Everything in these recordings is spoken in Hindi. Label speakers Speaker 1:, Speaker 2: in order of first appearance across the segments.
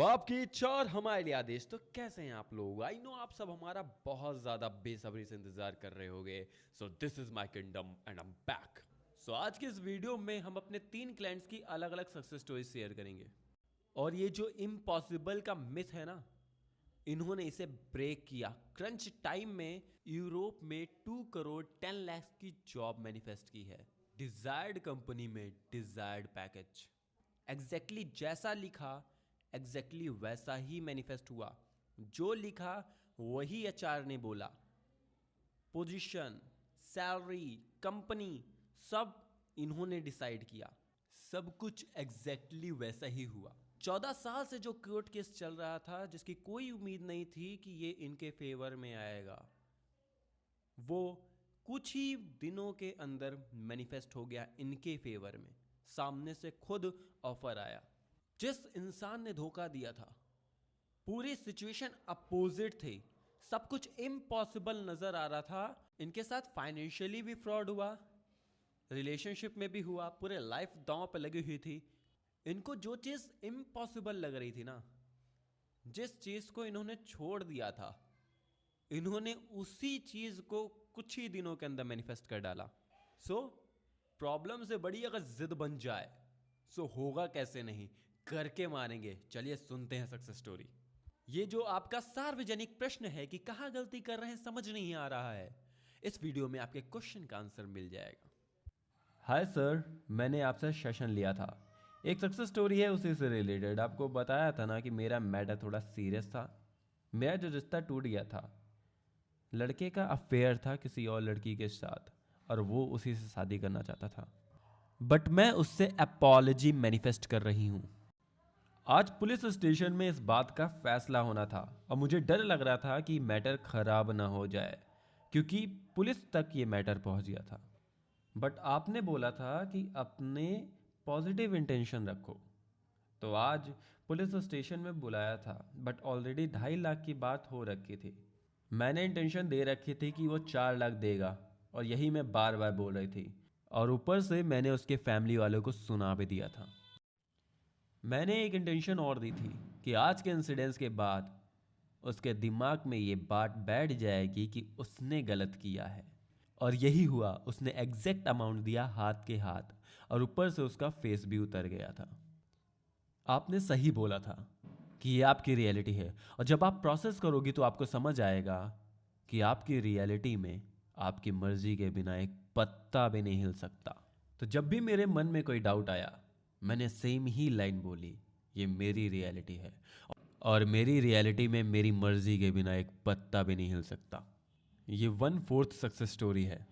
Speaker 1: आपकी इच्छा और हमारे आदेश। तो कैसे हैं आप लोग? आई नो आप सब हमारा बहुत ज़्यादा बेसब्री से इंतज़ार कर रहे होगे। This is my kingdom and I am back. आज की इस वीडियो में हम अपने 3 क्लाइंट्स की अलग अलग सक्सेस स्टोरी शेयर करेंगे। और ये जो इम्पॉसिबल का मिथ है ना, इन्होंने इसे ब्रेक किया। क्रंच टाइम में यूरोप में 2 करोड़ 10 लाख की जॉब मैनिफेस्ट की है। डिजायर्ड कंपनी में डिजायर्ड पैकेज। एग्जैक्टली जैसा लिखा एग्जैक्टली वैसा ही मैनिफेस्ट हुआ। जो लिखा वही एचआर ने बोला। पोजीशन, सैलरी, कंपनी सब इन्होंने डिसाइड किया। सब कुछ एग्जैक्टली वैसा ही हुआ। 14 साल से जो कोर्ट केस चल रहा था, जिसकी कोई उम्मीद नहीं थी कि ये इनके फेवर में आएगा, वो कुछ ही दिनों के अंदर मैनिफेस्ट हो गया इनके फेवर में। सामने से खुद ऑफर आया। जिस इंसान ने धोखा दिया था, पूरी सिचुएशन अपोजिट थी। सब कुछ इम्पॉसिबल नजर आ रहा था। इनके साथ फाइनेंशियली भी फ्रॉड हुआ, रिलेशनशिप में भी हुआ, पूरे लाइफ दांव पे लगी हुई थी। इनको जो चीज इम्पॉसिबल लग रही थी ना, जिस चीज को इन्होंने छोड़ दिया था, इन्होंने उसी चीज को कुछ ही दिनों के अंदर मैनिफेस्ट कर डाला। प्रॉब्लम से बड़ी अगर जिद बन जाए होगा कैसे नहीं, करके मारेंगे। चलिए सुनते हैं सक्सेस स्टोरी। ये जो आपका सार्वजनिक प्रश्न है कि कहां गलती कर रहे हैं समझ नहीं आ रहा है, इस वीडियो में आपके क्वेश्चन का आंसर मिल जाएगा। हाय सर, मैंने आपसे सेशन लिया था। एक सक्सेस स्टोरी है उसी से रिलेटेड। आपको बताया था ना कि मेरा मैटर थोड़ा सीरियस था। मेरा जो रिश्ता टूट गया था, लड़के का अफेयर था किसी और लड़की के साथ, और वो उसी से शादी करना चाहता था। बट मैं उससे अपॉलजी मैनिफेस्ट कर रही हूँ। आज पुलिस स्टेशन में इस बात का फैसला होना था, और मुझे डर लग रहा था कि मैटर खराब ना हो जाए, क्योंकि पुलिस तक ये मैटर पहुंच गया था। बट आपने बोला था कि अपने पॉजिटिव इंटेंशन रखो, तो आज पुलिस स्टेशन में बुलाया था। बट ऑलरेडी 2.5 लाख की बात हो रखी थी। मैंने इंटेंशन दे रखी थी कि वो 4 लाख देगा, और यही मैं बार बार बोल रही थी। और ऊपर से मैंने उसके फैमिली वालों को सुना भी दिया था। मैंने एक इंटेंशन और दी थी कि आज के इंसिडेंस के बाद उसके दिमाग में ये बात बैठ जाएगी कि उसने गलत किया है। और यही हुआ। उसने एग्जैक्ट अमाउंट दिया हाथ के हाथ, और ऊपर से उसका फेस भी उतर गया था। आपने सही बोला था कि ये आपकी रियलिटी है, और जब आप प्रोसेस करोगी तो आपको समझ आएगा कि आपकी रियलिटी में आपकी मर्जी के बिना एक पत्ता भी नहीं हिल सकता। तो जब भी मेरे मन में कोई डाउट आया, मैंने सेम ही लाइन बोली, ये मेरी रियलिटी है, और मेरी रियलिटी में मेरी मर्जी के बिना एक पत्ता भी नहीं हिल सकता। ये 1/4 सक्सेस स्टोरी है।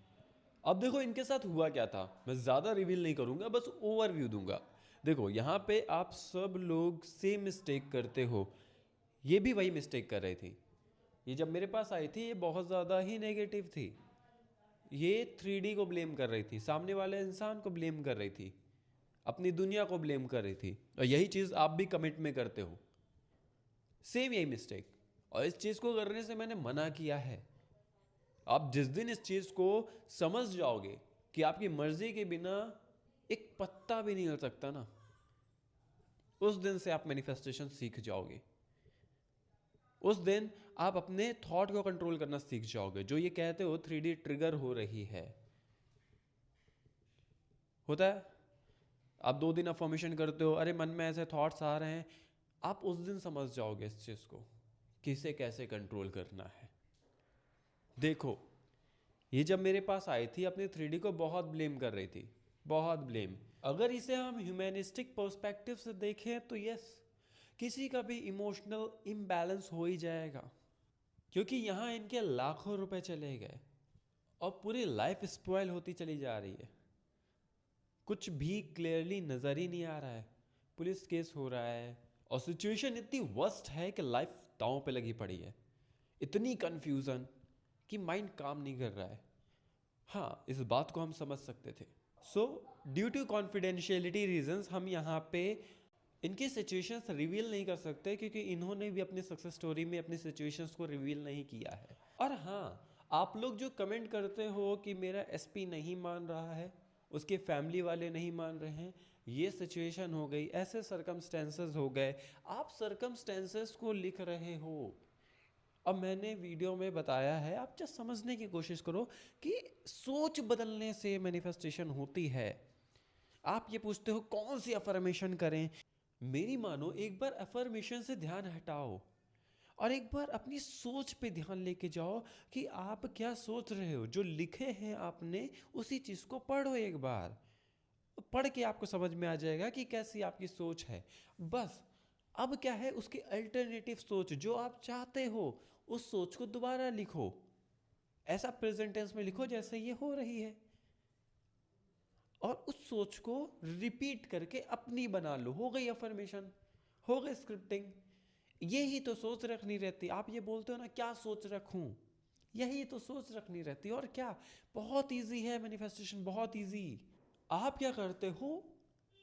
Speaker 1: अब देखो इनके साथ हुआ क्या था। मैं ज़्यादा रिवील नहीं करूंगा, बस ओवरव्यू दूंगा। देखो यहाँ पे आप सब लोग सेम मिस्टेक करते हो। ये भी वही मिस्टेक कर रही थी। ये जब मेरे पास आई थी, ये बहुत ज़्यादा ही नेगेटिव थी। ये 3D को ब्लेम कर रही थी, सामने वाले इंसान को ब्लेम कर रही थी, अपनी दुनिया को ब्लेम कर रही थी। और यही चीज़ आप भी कमिट में करते हो, सेम यही मिस्टेक। और इस चीज़ को करने से मैंने मना किया है। आप जिस दिन इस चीज़ को समझ जाओगे कि आपकी मर्जी के बिना एक पत्ता भी नहीं हिल सकता ना, उस दिन से आप मैनिफेस्टेशन सीख जाओगे। उस दिन आप अपने थॉट को कंट्रोल करना सीख जाओगे। जो ये कहते हो 3D ट्रिगर हो रही है, होता है। आप 2 दिन अफर्मेशन करते हो, अरे मन में ऐसे थॉट्स आ रहे हैं, आप उस दिन समझ जाओगे इस चीज़ को कि इसे कैसे कंट्रोल करना है। देखो, ये जब मेरे पास आई थी, अपने 3D को बहुत ब्लेम कर रही थी, बहुत ब्लेम। अगर इसे हम ह्यूमैनिस्टिक पर्सपेक्टिव से देखें तो यस, किसी का भी इमोशनल इम्बैलेंस हो ही जाएगा, क्योंकि यहाँ इनके लाखों रुपए चले गए और पूरी लाइफ स्पॉइल होती चली जा रही है। कुछ भी क्लियरली नज़र ही नहीं आ रहा है। पुलिस केस हो रहा है, और सिचुएशन इतनी वर्स्ट है कि लाइफ दांव पे लगी पड़ी है। इतनी कंफ्यूजन कि माइंड काम नहीं कर रहा है। हाँ, इस बात को हम समझ सकते थे। ड्यू टू कॉन्फिडेंशियलिटी रीजंस हम यहाँ पे इनकी सिचुएशंस रिवील नहीं कर सकते, क्योंकि इन्होंने भी अपनी सक्सेस स्टोरी में अपनी सिचुएशंस को रिवील नहीं किया है। और हाँ, आप लोग जो कमेंट करते हो कि मेरा एसपी नहीं मान रहा है, उसके फैमिली वाले नहीं मान रहे हैं, ये सिचुएशन हो गई, ऐसे सर्कमस्टेंसेस हो गए। आप सर्कमस्टेंसेस को लिख रहे हो। अब मैंने वीडियो में बताया है, आप जस्ट समझने की कोशिश करो कि सोच बदलने से मैनिफेस्टेशन होती है। आप ये पूछते हो कौन सी अफर्मेशन करें। मेरी मानो, एक बार अफर्मेशन से ध्यान हटाओ और एक बार अपनी सोच पे ध्यान लेके जाओ कि आप क्या सोच रहे हो। जो लिखे हैं आपने, उसी चीज़ को पढ़ो एक बार। पढ़ के आपको समझ में आ जाएगा कि कैसी आपकी सोच है। बस अब क्या है, उसकी अल्टरनेटिव सोच जो आप चाहते हो, उस सोच को दोबारा लिखो। ऐसा प्रेजेंट टेंस में लिखो जैसे ये हो रही है, और उस सोच को रिपीट करके अपनी बना लो। हो गई अफर्मेशन, हो गई स्क्रिप्टिंग। यही तो सोच रखनी रहती। आप ये बोलते हो ना, क्या सोच रखूं, यही तो सोच रखनी रहती। और क्या, बहुत इजी है मैनिफेस्टेशन, बहुत इजी। आप क्या करते हो,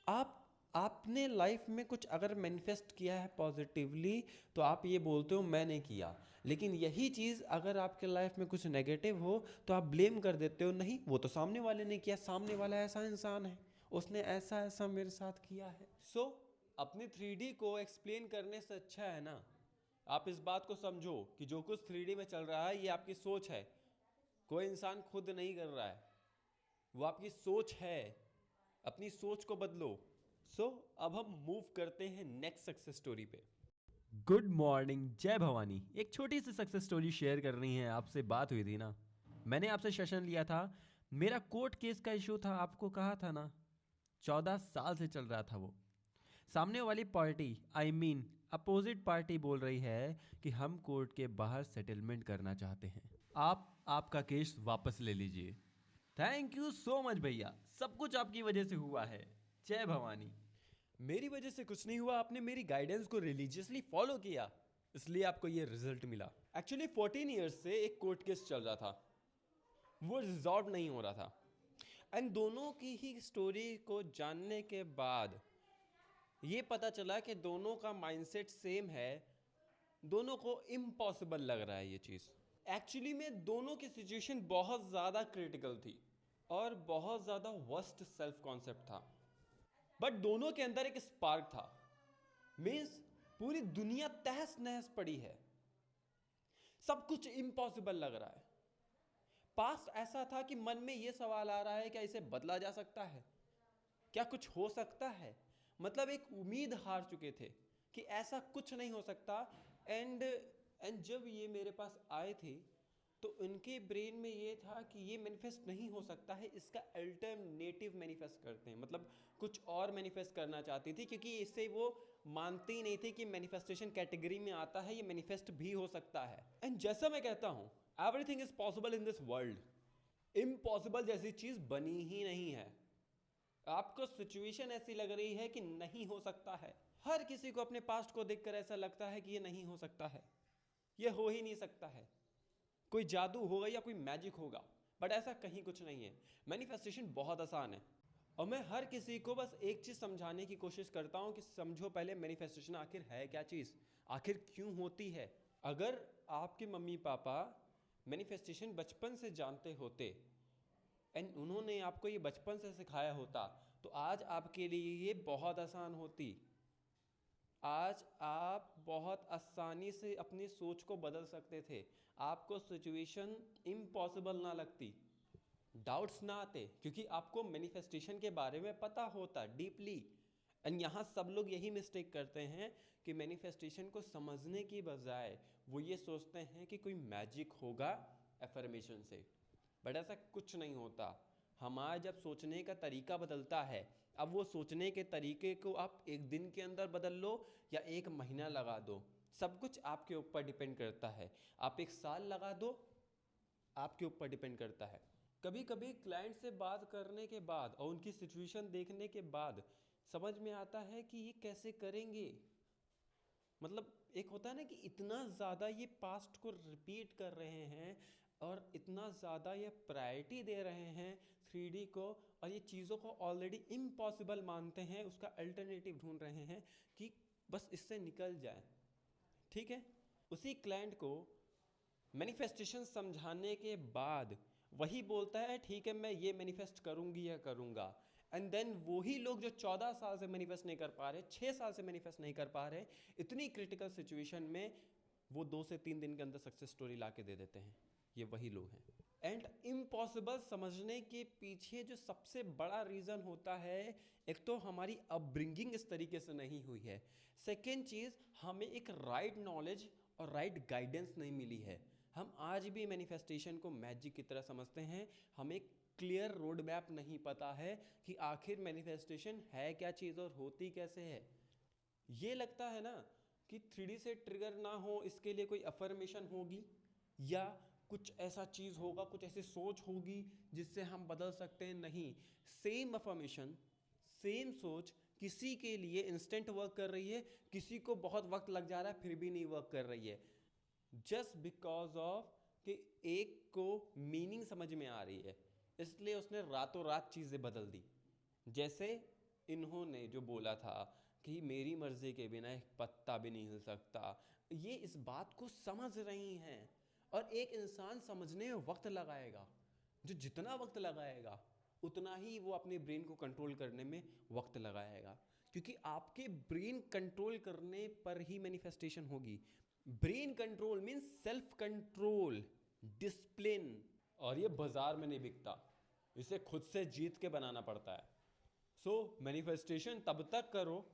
Speaker 1: आप आपने लाइफ में कुछ अगर मैनिफेस्ट किया है पॉजिटिवली, तो आप ये बोलते हो मैंने किया। लेकिन यही चीज़ अगर आपके लाइफ में कुछ नेगेटिव हो, तो आप ब्लेम कर देते हो, नहीं वो तो सामने वाले ने किया, सामने वाला ऐसा इंसान है, उसने ऐसा ऐसा मेरे साथ किया है। अपनी 3D को एक्सप्लेन करने से अच्छा है ना, आप इस बात को समझो कि जो कुछ 3D में चल रहा है ये आपकी सोच है। कोई इंसान खुद नहीं कर रहा है, वो आपकी सोच है। अपनी सोच को बदलो। अब हम मूव करते हैं नेक्स्ट सक्सेस स्टोरी पे। गुड मॉर्निंग, जय भवानी। एक छोटी सी सक्सेस स्टोरी शेयर करनी है आपसे। बात हुई थी ना, मैंने आपसे सेशन लिया था, मेरा कोर्ट केस का इशू था, आपको कहा था ना। 14 साल से चल रहा था वो। सामने वाली party, I mean opposite party बोल रही है कि हम कोर्ट के बाहर सेटलमेंट करना चाहते हैं, आप आपका केस वापस ले लीजिए। थैंक यू सो मच भैया, सब कुछ आपकी वजह से हुआ है। जय भवानी। मेरी वजह से कुछ नहीं हुआ, आपने मेरी गाइडेंस को रिलीजियसली फॉलो किया, इसलिए आपको ये रिजल्ट मिला। एक्चुअली 14 ईयर्स से एक कोर्ट केस चल रहा था, वो रिजॉल्व नहीं हो रहा था। एंड दोनों की ही स्टोरी को जानने के बाद ये पता चला कि दोनों का माइंडसेट सेम है, दोनों को इम्पॉसिबल लग रहा है ये चीज़। एक्चुअली में दोनों की सिचुएशन बहुत ज़्यादा क्रिटिकल थी और बहुत ज़्यादा वर्स्ट सेल्फ कॉन्सेप्ट था, बट दोनों के अंदर एक स्पार्क था। मीन्स पूरी दुनिया तहस नहस पड़ी है, सब कुछ इम्पॉसिबल लग रहा है। पास्ट ऐसा था कि मन में यह सवाल आ रहा है, क्या इसे बदला जा सकता है, क्या कुछ हो सकता है। मतलब एक उम्मीद हार चुके थे कि ऐसा कुछ नहीं हो सकता। एंड जब ये मेरे पास आए थे, तो उनके ब्रेन में ये था कि ये मैनिफेस्ट नहीं हो सकता है, इसका अल्टरनेटिव मैनिफेस्ट करते हैं। मतलब कुछ और मैनिफेस्ट करना चाहती थी, क्योंकि इससे वो मानती ही नहीं थी कि मैनिफेस्टेशन कैटेगरी में आता है, ये मैनिफेस्ट भी हो सकता है। एंड जैसा मैं कहता हूँ, everything is possible in this world. Impossible जैसी चीज बनी ही नहीं है। आपको सिचुएशन ऐसी लग रही है कि नहीं हो सकता है। हर किसी को अपने पास्ट को देखकर ऐसा लगता है कि ये नहीं हो सकता है, ये हो ही नहीं सकता है, कोई जादू होगा या कोई मैजिक होगा। बट ऐसा कहीं कुछ नहीं है। मैनिफेस्टेशन बहुत आसान है, और मैं हर किसी को बस एक चीज़ समझाने की कोशिश करता हूँ कि समझो पहले मैनिफेस्टेशन आखिर है क्या चीज़, आखिर क्यों होती है। अगर आपके मम्मी पापा मैनिफेस्टेशन बचपन से जानते होते एंड उन्होंने आपको ये बचपन से सिखाया होता, तो आज आपके लिए ये बहुत आसान होती। आज आप बहुत आसानी से अपनी सोच को बदल सकते थे, आपको सिचुएशन इम्पॉसिबल ना लगती, डाउट्स ना आते, क्योंकि आपको मैनिफेस्टेशन के बारे में पता होता डीपली। एंड यहाँ सब लोग यही मिस्टेक करते हैं कि मैनिफेस्टेशन को समझने की बजाय वो ये सोचते हैं कि कोई मैजिक होगा एफर्मेशन से। बट ऐसा कुछ नहीं होता। हमारा जब सोचने का तरीका बदलता है, अब वो सोचने के तरीके को आप एक दिन के अंदर बदल लो या एक महीना लगा दो, सब कुछ आपके ऊपर डिपेंड करता है। आप एक साल लगा दो, आपके ऊपर डिपेंड करता है। कभी कभी क्लाइंट से बात करने के बाद और उनकी सिचुएशन देखने के बाद समझ में आता है कि ये कैसे करेंगे। मतलब एक होता है ना कि इतना ज़्यादा ये पास्ट को रिपीट कर रहे हैं और इतना ज़्यादा ये प्रायोरिटी दे रहे हैं 3D को, और ये चीज़ों को ऑलरेडी इम्पॉसिबल मानते हैं, उसका अल्टरनेटिव ढूंढ रहे हैं कि बस इससे निकल जाए। ठीक है, उसी क्लाइंट को मैनिफेस्टेशन समझाने के बाद वही बोलता है ठीक है मैं ये मैनिफेस्ट करूंगी या करूंगा। एंड देन वही लोग जो 14 साल से मैनिफेस्ट नहीं कर पा रहे, 6 साल से मैनिफेस्ट नहीं कर पा रहे, इतनी क्रिटिकल सिचुएशन में वो 2 से 3 दिन के अंदर सक्सेस स्टोरी ला के दे देते हैं। ये वही लोग हैं। एंड इम्पॉसिबल समझने के पीछे जो सबसे बड़ा रीज़न होता है, एक तो हमारी अपब्रिंगिंग इस तरीके से नहीं हुई है, सेकेंड चीज़ हमें एक राइट नॉलेज और राइट गाइडेंस नहीं मिली है। हम आज भी मैनिफेस्टेशन को मैजिक की तरह समझते हैं, हमें क्लियर रोड मैप नहीं पता है कि आखिर मैनिफेस्टेशन है क्या चीज़ और होती कैसे है। ये लगता है ना कि 3D से ट्रिगर ना हो इसके लिए कोई अफर्मेशन होगी या कुछ ऐसा चीज़ होगा, कुछ ऐसी सोच होगी जिससे हम बदल सकते हैं। नहीं, सेम अफर्मेशन, सेम सोच किसी के लिए इंस्टेंट वर्क कर रही है, किसी को बहुत वक्त लग जा रहा है फिर भी नहीं वर्क कर रही है, जस्ट बिकॉज ऑफ कि एक को मीनिंग समझ में आ रही है, इसलिए उसने रातों रात चीज़ें बदल दी। जैसे इन्होंने जो बोला था कि मेरी मर्जी के बिना एक पत्ता भी नहीं हिल सकता, ये इस बात को समझ रही हैं। और एक इंसान समझने में वक्त लगाएगा, जो जितना वक्त लगाएगा उतना ही वो अपने ब्रेन को कंट्रोल करने में वक्त लगाएगा, क्योंकि आपके ब्रेन कंट्रोल करने पर ही मैनिफेस्टेशन होगी। Brain control means self control, discipline, और ये बाजार में नहीं बिकता, इसे खुद से जीत के बनाना पड़ता है। सो मैनिफेस्टेशन तब तक करो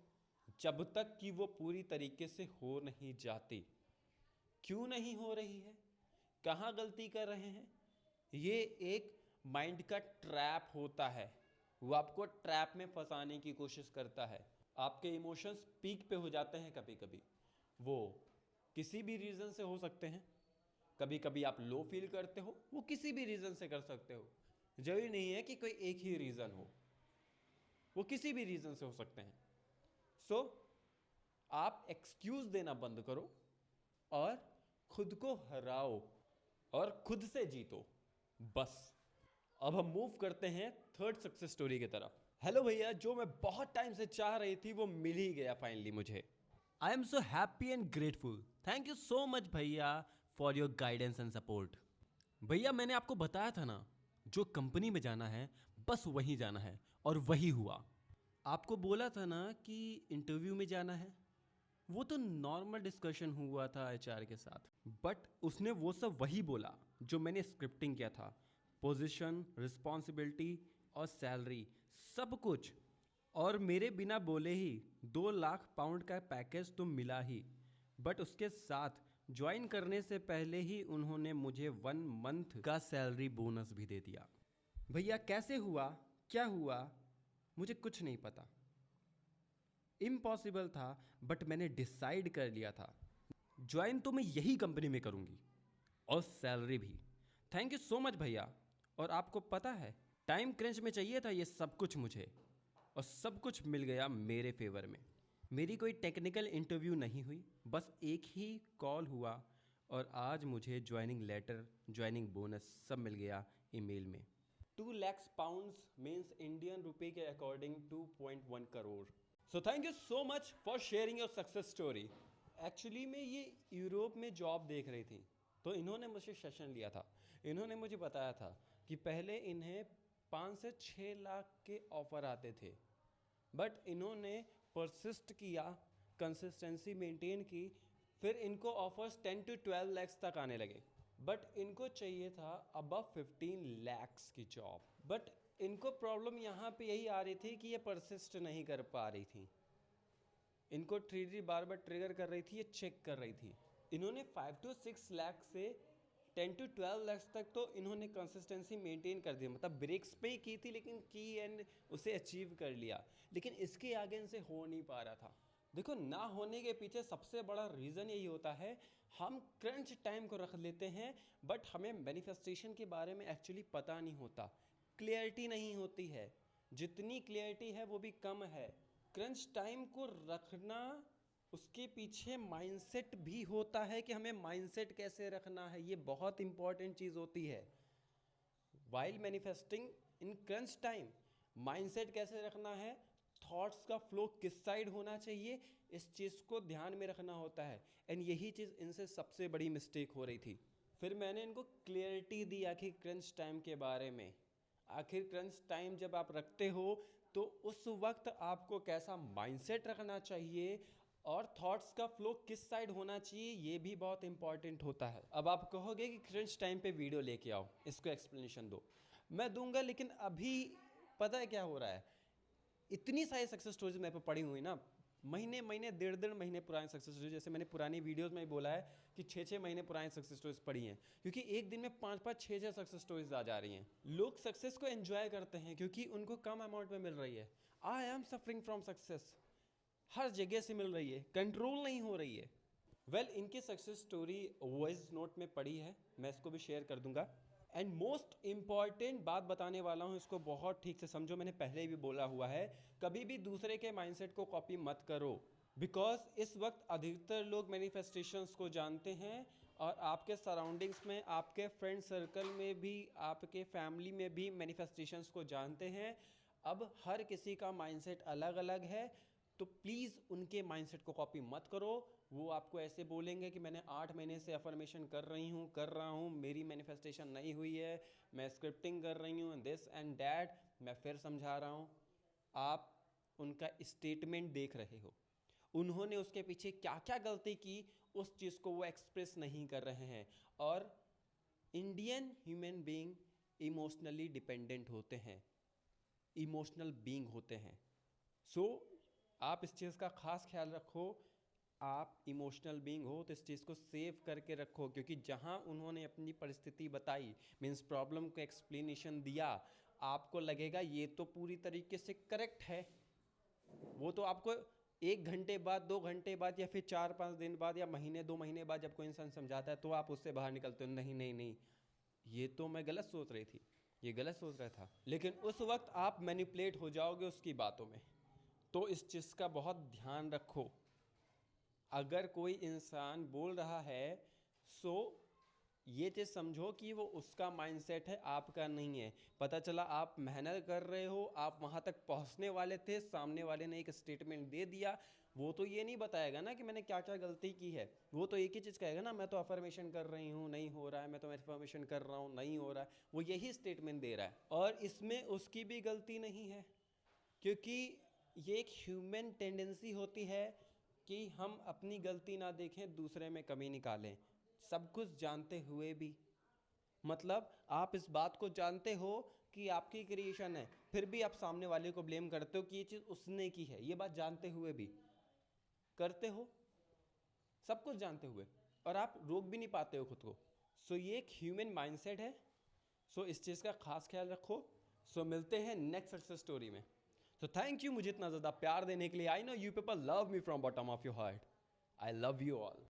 Speaker 1: जब तक कि वो पूरी तरीके से हो नहीं जाती। क्यों नहीं हो रही है, कहाँ गलती कर रहे हैं? ये एक माइंड का ट्रैप होता है, वो आपको ट्रैप में फंसाने की कोशिश करता है। आपके इमोशंस पीक पे हो जाते हैं कभी कभी, वो किसी भी रीज़न से हो सकते हैं। कभी कभी आप लो फील करते हो, वो किसी भी रीज़न से कर सकते हो, जरूरी नहीं है कि कोई एक ही रीज़न हो, वो किसी भी रीज़न से हो सकते हैं। सो आप एक्सक्यूज़ देना बंद करो और खुद को हराओ और खुद से जीतो, बस। अब हम मूव करते हैं थर्ड सक्सेस स्टोरी की तरफ। हेलो भैया, जो मैं बहुत टाइम से चाह रही थी वो मिल ही गया फाइनली मुझे। I am so happy and grateful. Thank you so much भैया for your guidance and support. भैया मैंने आपको बताया था ना, जो कंपनी में जाना है बस वहीं जाना है, और वही हुआ। आपको बोला था ना कि इंटरव्यू में जाना है, वो तो नॉर्मल डिस्कशन हुआ था एचआर के साथ, बट उसने वो सब वही बोला जो मैंने स्क्रिप्टिंग किया था। पोजीशन, रिस्पॉन्सिबिलिटी और सैलरी, सब कुछ। और मेरे बिना बोले ही 2 लाख पाउंड का पैकेज तो मिला ही, बट उसके साथ ज्वाइन करने से पहले ही उन्होंने मुझे 1 मंथ का सैलरी बोनस भी दे दिया। भैया कैसे हुआ, क्या हुआ, मुझे कुछ नहीं पता। इम्पॉसिबल था, बट मैंने डिसाइड कर लिया था ज्वाइन तो मैं यही कंपनी में करूंगी, और सैलरी भी। थैंक यू सो मच भैया। और आपको पता है, टाइम क्रंच में चाहिए था ये सब कुछ मुझे, और सब कुछ मिल गया मेरे फेवर में। मेरी कोई टेक्निकल इंटरव्यू नहीं हुई, बस एक ही कॉल हुआ, और आज मुझे ज्वाइनिंग लेटर, ज्वाइनिंग बोनस सब मिल गया ईमेल में। 2 लाख पाउंड्स मीन्स इंडियन रुपए के according 2.1 crore. So thank you so much for sharing your success story. Actually में ये यूरोप में जॉब देख रही थी, तो इन्होंने मुझसे सेशन लिया था। इन्होंने मुझे बताया था कि पहले इन्हें 5 से 6 लाख के ऑफ़र आते थे, बट इन्होंने परसिस्ट किया, कंसिस्टेंसी मेंटेन की, फिर इनको ऑफर्स 10 to 12 lakhs तक आने लगे। बट इनको चाहिए था अबव 15 lakhs की जॉब। बट इनको प्रॉब्लम यहाँ पे यही आ रही थी कि ये परसिस्ट नहीं कर पा रही थी। इनको 3D बार बार ट्रिगर कर रही थी, ये चेक कर रही थी। इन्होंने 5 to 6 लाख से 10 to 12 लाख तक तो इन्होंने कंसिस्टेंसी मेंटेन कर दी, मतलब ब्रेक्स पे ही की थी, लेकिन की एंड उसे अचीव कर लिया। लेकिन इसके आगे इनसे हो नहीं पा रहा था। देखो, ना होने के पीछे सबसे बड़ा रीज़न यही होता है, हम क्रंच टाइम को रख लेते हैं, बट हमें मैनिफेस्टेशन के बारे में एक्चुअली पता नहीं होता, क्लियरिटी नहीं होती है। जितनी क्लियरिटी है वो भी कम है। क्रंच टाइम को रखना, उसके पीछे माइंडसेट भी होता है कि हमें माइंडसेट कैसे रखना है, ये बहुत इंपॉर्टेंट चीज़ होती है। वाइल मैनिफेस्टिंग इन क्रंच टाइम, माइंडसेट कैसे रखना है, थॉट्स का फ्लो किस साइड होना चाहिए, इस चीज़ को ध्यान में रखना होता है। एंड यही चीज़ इनसे सबसे बड़ी मिस्टेक हो रही थी। फिर मैंने इनको क्लियरिटी दी आखिर क्रंच टाइम के बारे में। आखिर क्रंच टाइम जब आप रखते हो तो उस वक्त आपको कैसा माइंडसेट रखना चाहिए और थॉट्स का फ्लो किस साइड होना चाहिए, ये भी बहुत इंपॉर्टेंट होता है। अब आप कहोगे कि क्रंच टाइम पे वीडियो लेके आओ, इसको एक्सप्लेनेशन दो। मैं दूंगा, लेकिन अभी पता है क्या हो रहा है, इतनी सारी सक्सेस स्टोरीज मेरे पे पड़ी हुई ना, महीने महीने डेढ़ महीने पुरानी सक्सेस स्टोरीज। जैसे मैंने पुरानी वीडियोस में बोला है कि 6 महीने पुरानी सक्सेस स्टोरीज पड़ी हैं, क्योंकि एक दिन में 5 6 सक्सेस स्टोरीज आ जा रही हैं। लोग सक्सेस को एंजॉय करते हैं क्योंकि उनको कम अमाउंट में मिल रही है। I am suffering from success, हर जगह से मिल रही है, कंट्रोल नहीं हो रही है। इनकी सक्सेस स्टोरी वॉइस नोट में पड़ी है, मैं इसको भी शेयर कर दूंगा। एंड मोस्ट इंपॉर्टेंट बात बताने वाला हूँ, इसको बहुत ठीक से समझो। मैंने पहले भी बोला हुआ है, कभी भी दूसरे के माइंडसेट को कॉपी मत करो, बिकॉज इस वक्त अधिकतर लोग मैनिफेस्टेशंस को जानते हैं और आपके सराउंडिंग्स में, आपके फ्रेंड सर्कल में भी, आपके फैमिली में भी मैनिफेस्टेशंस को जानते हैं। अब हर किसी का माइंडसेट अलग अलग है, तो प्लीज़ उनके माइंडसेट को कॉपी मत करो। वो आपको ऐसे बोलेंगे कि मैंने 8 महीने से अफर्मेशन कर रहा हूँ, मेरी मैनिफेस्टेशन नहीं हुई है, मैं स्क्रिप्टिंग कर रही हूँ, दिस एंड दैट। मैं फिर समझा रहा हूँ, आप उनका स्टेटमेंट देख रहे हो, उन्होंने उसके पीछे क्या क्या गलती की, उस चीज़ को वो एक्सप्रेस नहीं कर रहे हैं। और Indian human being emotionally dependent होते हैं, इमोशनल बीइंग होते हैं। सो आप इस चीज़ का खास ख्याल रखो। आप इमोशनल बीइंग हो तो इस चीज़ को सेव करके रखो, क्योंकि जहाँ उन्होंने अपनी परिस्थिति बताई, मीन्स प्रॉब्लम को एक्सप्लेनेशन दिया, आपको लगेगा ये तो पूरी तरीके से करेक्ट है। वो तो आपको 1 घंटे बाद, 2 घंटे बाद, या फिर 4 5 दिन बाद, या महीने 2 महीने बाद जब कोई इंसान समझाता है, तो आप उससे बाहर निकलते हो, नहीं नहीं नहीं, ये तो मैं गलत सोच रही थी, ये गलत सोच रहा था। लेकिन उस वक्त आप मैनिपुलेट हो जाओगे उसकी बातों में। तो इस चीज़ का बहुत ध्यान रखो। अगर कोई इंसान बोल रहा है, सो ये चीज़ समझो कि वो उसका माइंडसेट है, आपका नहीं है। पता चला आप मेहनत कर रहे हो, आप वहाँ तक पहुँचने वाले थे, सामने वाले ने एक स्टेटमेंट दे दिया, वो तो ये नहीं बताएगा ना कि मैंने क्या क्या गलती की है। वो तो एक ही चीज़ कहेगा ना, मैं तो अफर्मेशन कर रही हूँ, नहीं हो रहा है, मैं तो अफर्मेशन कर रहा हूँ, नहीं हो रहा है। वो यही स्टेटमेंट दे रहा है, और इसमें उसकी भी गलती नहीं है, क्योंकि ये एक ह्यूमन टेंडेंसी होती है कि हम अपनी गलती ना देखें, दूसरे में कमी निकालें, सब कुछ जानते हुए भी। मतलब आप इस बात को जानते हो कि आपकी क्रिएशन है, फिर भी आप सामने वाले को ब्लेम करते हो कि ये चीज़ उसने की है, ये बात जानते हुए भी करते हो, सब कुछ जानते हुए, और आप रोक भी नहीं पाते हो खुद को। सो ये एक ह्यूमन माइंडसेट है। सो इस चीज़ का खास ख्याल रखो। सो मिलते हैं नेक्स्ट सक्सेस स्टोरी में। तो थैंक यू मुझे इतना ज़्यादा प्यार देने के लिए। I know you people love me from bottom of your heart. I love you all.